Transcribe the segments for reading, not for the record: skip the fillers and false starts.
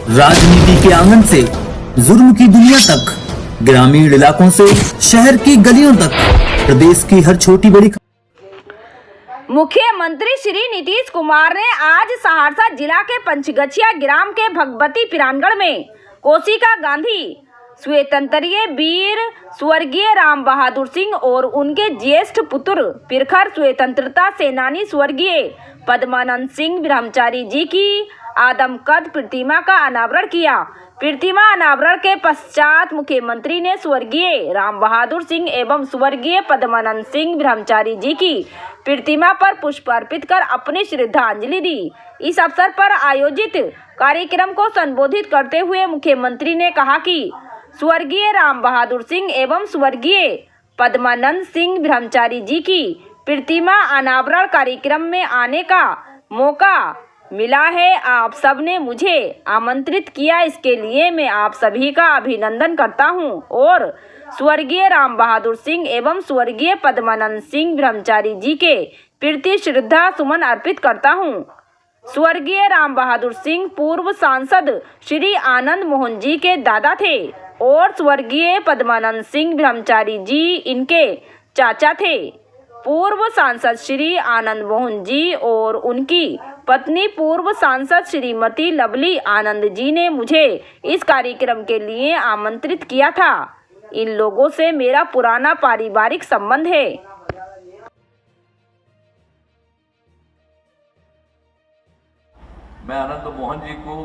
राजनीति के आंगन से जुर्म की दुनिया तक, ग्रामीण इलाकों से शहर की गलियों तक, प्रदेश की हर छोटी बड़ी। मुख्यमंत्री श्री नीतीश कुमार ने आज सहरसा जिला के पंचगछिया ग्राम के भगवती पिरानगढ़ में कोशिका गांधी, स्वतंत्रता वीर स्वर्गीय राम बहादुर सिंह और उनके ज्येष्ठ पुत्र प्रखर स्वतंत्रता सेनानी स्वर्गीय पद्मानंद सिंह ब्रह्मचारी जी की आदमकद प्रतिमा का अनावरण किया। प्रतिमा अनावरण के पश्चात मुख्यमंत्री ने स्वर्गीय राम बहादुर सिंह एवं स्वर्गीय पद्मानंद सिंह ब्रह्मचारी जी की प्रतिमा पर पुष्प अर्पित कर अपनी श्रद्धांजलि दी। इस अवसर पर आयोजित कार्यक्रम को संबोधित करते हुए मुख्यमंत्री ने कहा कि स्वर्गीय राम बहादुर सिंह एवं स्वर्गीय पद्मानंद सिंह ब्रह्मचारी जी की प्रतिमा अनावरण कार्यक्रम में आने का मौका मिला है। आप सब ने मुझे आमंत्रित किया, इसके लिए मैं आप सभी का अभिनंदन करता हूं और स्वर्गीय राम बहादुर सिंह एवं स्वर्गीय पद्मानंद सिंह ब्रह्मचारी जी के प्रति श्रद्धा सुमन अर्पित करता हूं। स्वर्गीय राम बहादुर सिंह पूर्व सांसद श्री आनंद मोहन जी के दादा थे और स्वर्गीय पद्मानंद सिंह ब्रह्मचारी जी इनके चाचा थे। पूर्व सांसद श्री आनंद मोहन जी और उनकी पत्नी पूर्व सांसद श्रीमती लवली आनंद जी ने मुझे इस कार्यक्रम के लिए आमंत्रित किया था। इन लोगों से मेरा पुराना पारिवारिक संबंध है। मैं आनंद मोहन जी को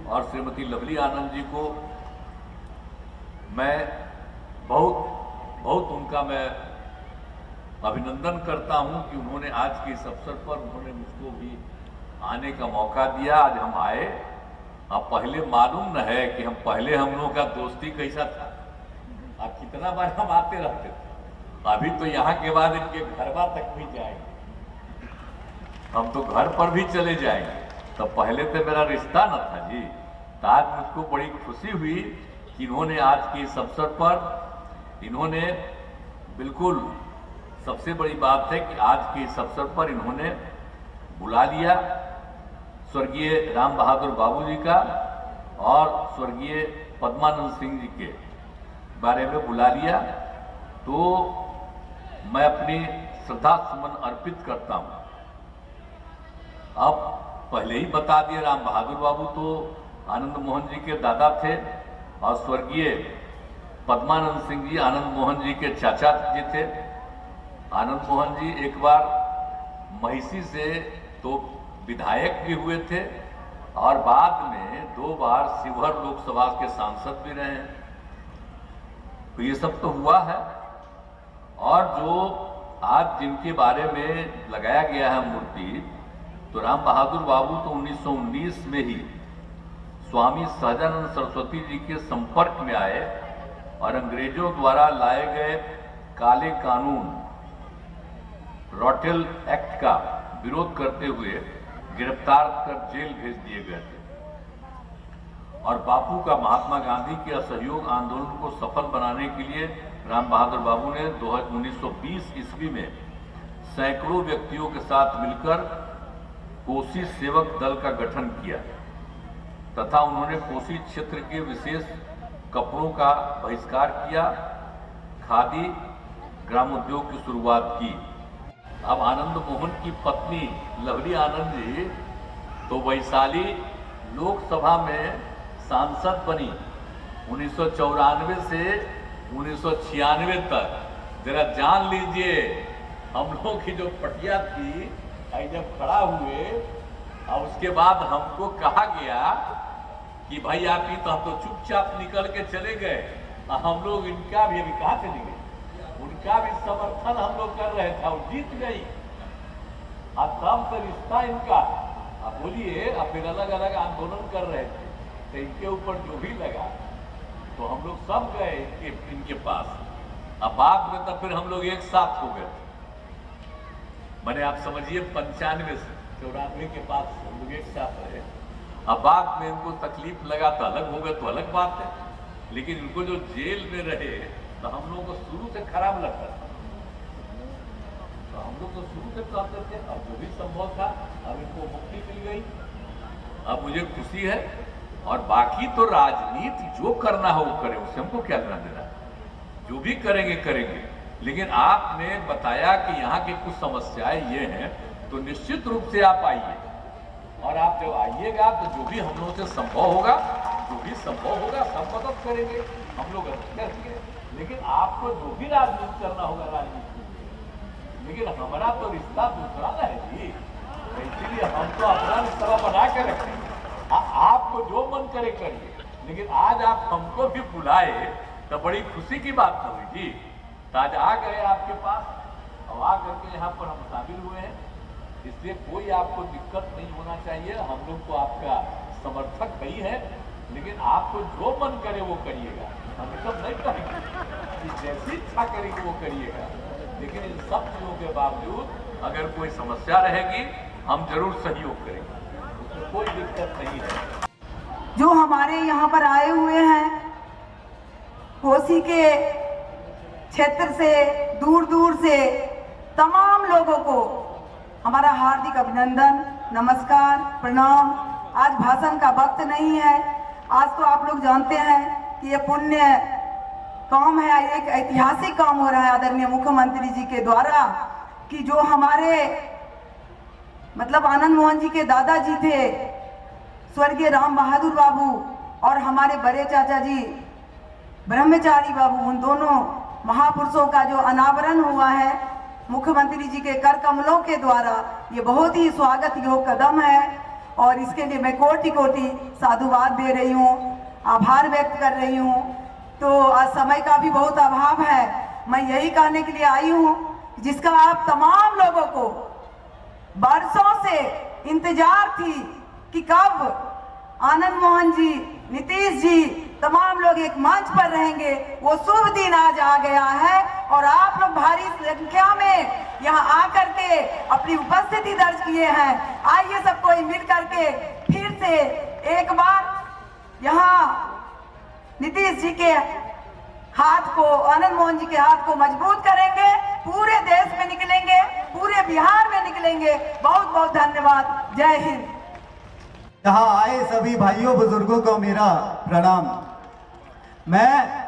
और श्रीमती लवली आनंद जी को मैं बहुत उनका मैं अभिनंदन करता हूं कि उन्होंने आज के इस अवसर पर उन्होंने मुझको भी आने का मौका दिया। आज हम आए। अब पहले मालूम न है कि हम लोगों का दोस्ती कैसा था। अब कितना बार हम आते रहते थे। अभी तो यहाँ के बाद इनके घर बार तक भी जाएंगे, हम तो घर पर भी चले जाएंगे। तो पहले तो मेरा रिश्ता न था जी। तो आज मुझको बड़ी खुशी हुई कि इन्होंने आज के इस अवसर पर इन्होंने बिल्कुल सबसे बड़ी बात है कि आज के इस अवसर पर इन्होंने बुला लिया स्वर्गीय राम बहादुर बाबू जी का और स्वर्गीय पद्मानंद सिंह जी के बारे में बुला लिया। तो मैं अपनी श्रद्धा सुमन अर्पित करता हूं। अब पहले ही बता दिए, राम बहादुर बाबू तो आनंद मोहन जी के दादा थे और स्वर्गीय पद्मानंद सिंह जी आनंद मोहन जी के चाचा जी थे। आनंद मोहन जी एक बार महिषी से तो विधायक भी हुए थे और बाद में 2 बार शिवहर लोकसभा के सांसद भी रहे हैं। तो ये सब तो हुआ है। और जो आज जिनके बारे में लगाया गया है मूर्ति, तो राम बहादुर बाबू तो 1919 में ही स्वामी सहजानंद सरस्वती जी के संपर्क में आए और अंग्रेजों द्वारा लाए गए काले कानून रॉटेल एक्ट का विरोध करते हुए गिरफ्तार कर जेल भेज दिए गए थे। और बापू का महात्मा गांधी के असहयोग आंदोलन को सफल बनाने के लिए राम बहादुर बाबू ने 1920 ईस्वी में सैकड़ों व्यक्तियों के साथ मिलकर कोसी सेवक दल का गठन किया तथा उन्होंने कोसी क्षेत्र के विशेष कपड़ों का बहिष्कार किया, खादी ग्रामोद्योग की शुरुआत की। अब आनंद मोहन की पत्नी लवली आनंद जी तो वैशाली लोकसभा में सांसद बनी 1994 से 1996 तक। जरा जान लीजिए, हम लोग की जो पटिया थी, जब खड़ा हुए और उसके बाद हमको कहा गया कि भाई आप ही, तो हम तो चुपचाप निकल के चले गए। हम लोग इनका भी अभी कहा चले गए, उनका भी समर्थन हम लोग कर रहे थे और जीत गई। तब से रिश्ता इनका, अब बोलिए, अब फिर अलग अलग आंदोलन कर रहे थे तो इनके ऊपर जो भी लगा तो हम लोग सब गए इनके पास। अब बाद में तो फिर हम लोग एक साथ हो गए। मैंने आप समझिए 95 से 94 के पास हम लोग एक साथ रहे। अब बाद में इनको तकलीफ लगा तो अलग हो गए तो अलग बात है, लेकिन इनको जो जेल में रहे तो हम लोगों को शुरू से खराब लगता था। तो हम लोग तो शुरू से चाहते थे, अब जो भी संभव था, अब इनको मुक्ति मिल गई। अब मुझे खुशी है और बाकी तो राजनीति जो करना हो वो करे, उससे हमको क्या लेना देना, जो भी करेंगे करेंगे। लेकिन आपने बताया कि यहाँ की कुछ समस्याएं ये हैं, तो निश्चित रूप से आप आइए, और आप जब आइएगा तो जो भी हम लोगों से संभव होगा, सब मदद करेंगे, हम लोग करेंगे। लेकिन आपको जो भी राजनीति करना होगा राजनीति, लेकिन हमारा तो रिश्ता दूसरा ना है जी, इसीलिए हम तो अपना रिश्ता बना के रखेंगे। आपको जो मन करे करिए, लेकिन आज आप हमको भी बुलाए तो बड़ी खुशी की बात हुई जी। तो आज आ गए आपके पास, और आ करके यहाँ पर हम शामिल हुए हैं, इसलिए कोई आपको दिक्कत नहीं होना चाहिए। हम लोग तो आपका समर्थक ही है, लेकिन आपको जो मन करे वो करिएगा, हम सब नहीं करेंगे कि जैसी इच्छा करेंगे वो करिएगा। लेकिन इन सब चीज़ों के बावजूद अगर कोई समस्या रहेगी हम जरूर सहयोग करेंगे, उसमें कोई दिक्कत नहीं है। जो हमारे यहाँ पर आए हुए हैं कोसी के क्षेत्र से, दूर दूर से, तमाम लोगों को हमारा हार्दिक अभिनंदन, नमस्कार, प्रणाम। आज भाषण का वक्त नहीं है। आज तो आप लोग जानते हैं कि ये पुण्य काम है, एक ऐतिहासिक काम हो रहा है आदरणीय मुख्यमंत्री जी के द्वारा, कि जो हमारे मतलब आनंद मोहन जी के दादाजी थे स्वर्गीय राम बहादुर बाबू, और हमारे बड़े चाचा जी ब्रह्मचारी बाबू, उन दोनों महापुरुषों का जो अनावरण हुआ है मुख्यमंत्री जी के कर कमलों के द्वारा, ये बहुत ही स्वागत योग्य कदम है। और इसके लिए मैं कोटि कोटि साधुवाद दे रही हूँ, आभार व्यक्त कर रही हूँ। तो आज समय का भी बहुत अभाव है, मैं यही कहने के लिए आई हूँ जिसका आप तमाम लोगों को बरसों से इंतजार थी कि कब आनंद मोहन जी, नीतीश जी, तमाम लोग एक मंच पर रहेंगे। वो शुभ दिन आज आ गया है, और आप लोग भारी संख्या में यहाँ आकर के अपनी उपस्थिति दर्ज किए हैं। आइए सब कोई मिल करके फिर से एक बार यहाँ नीतीश जी के हाथ को, आनंद मोहन जी के हाथ को मजबूत करेंगे। पूरे देश में निकलेंगे, पूरे बिहार में निकलेंगे। बहुत बहुत धन्यवाद। जय हिंद। यहाँ आए सभी भाइयों बुजुर्गों को मेरा प्रणाम। मैं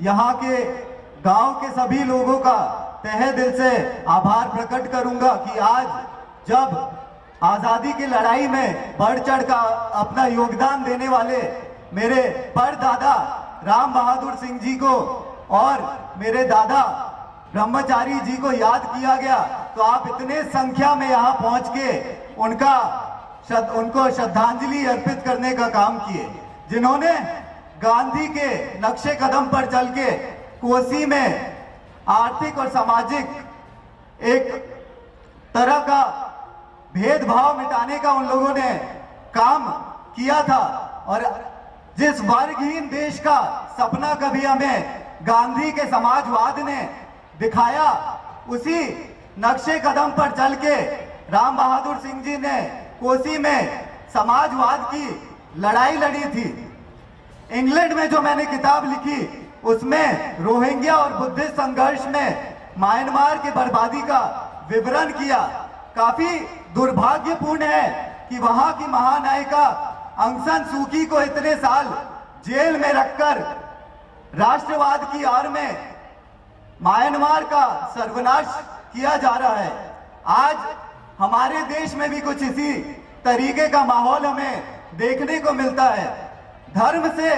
यहाँ के गांव के सभी लोगों का तहे दिल से आभार प्रकट करूंगा कि आज जब आजादी की लड़ाई में बढ़ चढ़ का अपना योगदान देने वाले मेरे परदादा राम बहादुर सिंह जी को और मेरे दादा ब्रह्मचारी जी को याद किया गया, तो आप इतने संख्या में यहाँ पहुंच के उनको श्रद्धांजलि अर्पित करने का काम किए, जिन्होंने गांधी के नक्शे कदम पर चल के कोसी में आर्थिक और सामाजिक एक तरह का भेदभाव मिटाने का उन लोगों ने काम किया था। और जिस वर्गहीन देश का सपना कभी हमें गांधी के समाजवाद ने दिखाया, उसी नक्शे कदम पर चल के राम बहादुर सिंह जी ने कोसी में समाजवाद की लड़ाई लड़ी थी। इंग्लैंड में जो मैंने किताब लिखी उसमें रोहिंग्या और बुद्धिस्ट संघर्ष में म्यांमार की बर्बादी का विवरण किया। काफी दुर्भाग्यपूर्ण है कि वहां की महानायिका आंग सान सू की को इतने साल जेल में रखकर राष्ट्रवाद की आड़ में म्यांमार का सर्वनाश किया जा रहा है। आज हमारे देश में भी कुछ इसी तरीके का माहौल हमें देखने को मिलता है। धर्म से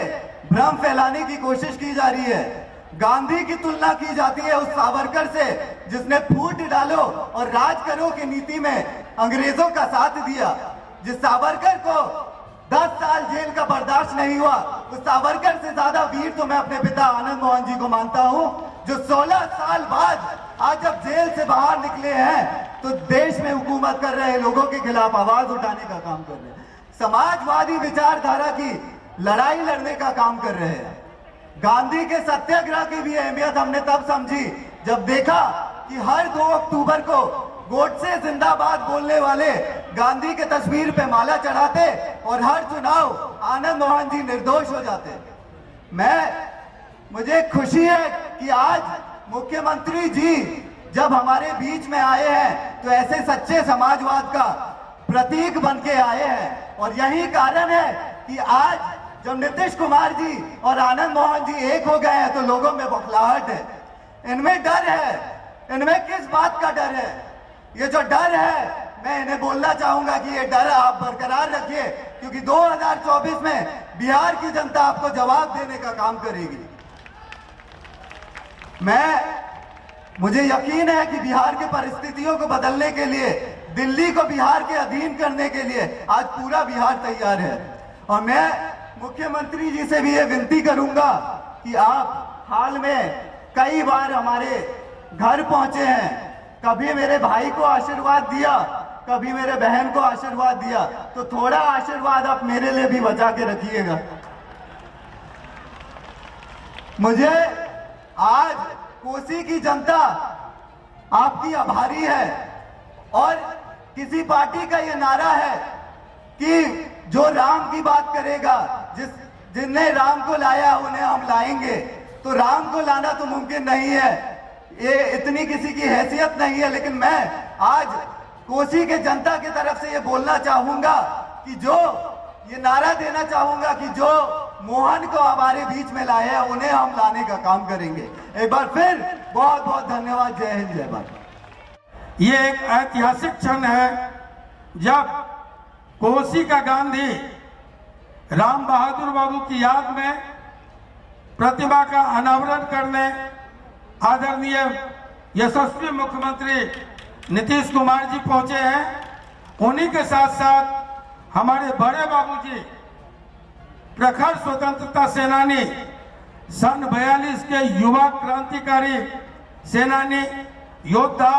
भ्रम फैलाने की कोशिश की जा रही है। गांधी की तुलना की जाती है उस सावरकर से जिसने फूट डालो और राज करो की नीति में अंग्रेजों का साथ दिया। जिस सावरकर को 10 साल जेल का बर्दाश्त नहीं हुआ, उस सावरकर से ज्यादा वीर तो मैं अपने पिता आनंद मोहन जी को मानता हूं, जो 16 साल बाद आज जब जेल से बाहर निकले हैं तो देश में हुकूमत कर रहे लोगों के खिलाफ आवाज उठाने का काम कर रहे हैं, समाजवादी विचारधारा की लड़ाई लड़ने का काम कर रहे हैं। गांधी के सत्याग्रह की भी अहमियत हमने तब समझी जब देखा कि हर 2 अक्टूबर को गोडसे जिंदाबाद बोलने वाले गांधी के तस्वीर पे माला चढ़ाते और हर चुनाव आनंद मोहन जी निर्दोष हो जाते। मुझे खुशी है कि आज मुख्यमंत्री जी जब हमारे बीच में आए हैं तो ऐसे सच्चे समाजवाद का प्रतीक बन के आए हैं। और यही कारण है कि आज जब नीतीश कुमार जी और आनंद मोहन जी एक हो गए हैं तो लोगों में बौखलाहट है, इनमें डर है। इनमें किस बात का डर है? ये जो डर है, मैं इन्हें बोलना चाहूंगा कि ये डर आप बरकरार रखिए, क्योंकि 2024 में बिहार की जनता आपको जवाब देने का काम करेगी। मुझे यकीन है कि बिहार की परिस्थितियों को बदलने के लिए, दिल्ली को बिहार के अधीन करने के लिए आज पूरा बिहार तैयार है। और मैं मुख्यमंत्री जी से भी ये विनती करूंगा कि आप हाल में कई बार हमारे घर पहुंचे हैं, कभी मेरे भाई को आशीर्वाद दिया, कभी मेरे बहन को आशीर्वाद दिया, तो थोड़ा आशीर्वाद आप मेरे लिए भी बचा के रखिएगा। मुझे आज कोसी की जनता आपकी आभारी है, और किसी पार्टी का ये नारा है कि जो राम की बात करेगा, जिनने राम को लाया उन्हें हम लाएंगे, तो राम को लाना तो मुमकिन नहीं है, ये इतनी किसी की हैसियत नहीं है। लेकिन मैं आज कोसी के जनता की तरफ से ये बोलना चाहूंगा कि जो ये नारा देना चाहूंगा कि जो मोहन को हमारे बीच में लाए हैं उन्हें हम लाने का काम करेंगे। एक बार फिर बहुत बहुत धन्यवाद। जय हिंद, जय भारत। ये एक ऐतिहासिक क्षण है जब कोसी का गांधी राम बहादुर बाबू की याद में प्रतिमा का अनावरण करने आदरणीय यशस्वी मुख्यमंत्री नीतीश कुमार जी पहुंचे हैं। उन्हीं के साथ साथ हमारे बड़े बाबूजी प्रखर स्वतंत्रता सेनानी सन 42 के युवा क्रांतिकारी सेनानी योद्धा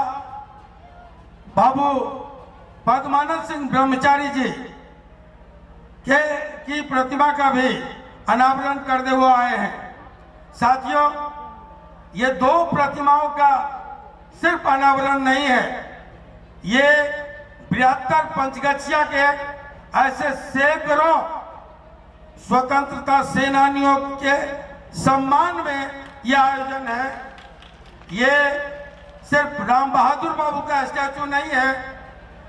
बाबू पद्मानंद सिंह ब्रह्मचारी जी की प्रतिमा का भी अनावरण करते हुए आए हैं। साथियों, ये दो प्रतिमाओं का सिर्फ अनावरण नहीं है, ये बृहत्तर पंचगछिया के ऐसे सैकड़ों स्वतंत्रता सेनानियों के सम्मान में यह आयोजन है। ये सिर्फ राम बहादुर बाबू का स्टैचू नहीं है,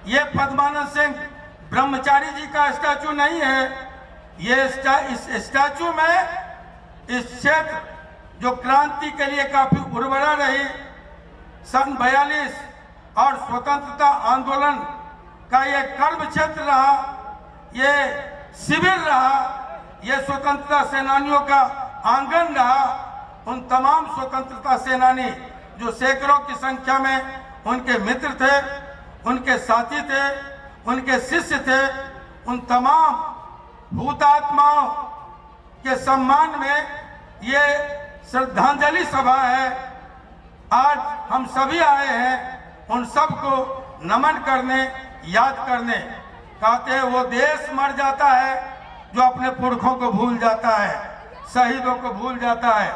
ये पद्मानंद सिंह ब्रह्मचारी जी का स्टैचू नहीं है, ये इस स्टैचू में इस क्षेत्र जो क्रांति के लिए काफी उर्वरा रही, सन 42 और स्वतंत्रता आंदोलन का ये कर्म क्षेत्र रहा, ये शिविर रहा, ये स्वतंत्रता सेनानियों का आंगन रहा। उन तमाम स्वतंत्रता सेनानी जो सैकड़ों की संख्या में उनके मित्र थे, उनके साथी थे, उनके शिष्य थे, उन तमाम हुतात्माओं के सम्मान में ये श्रद्धांजलि सभा है। आज हम सभी आए हैं उन सबको नमन करने, याद करने। कहते हैं वो देश मर जाता है जो अपने पुरखों को भूल जाता है, शहीदों को भूल जाता है।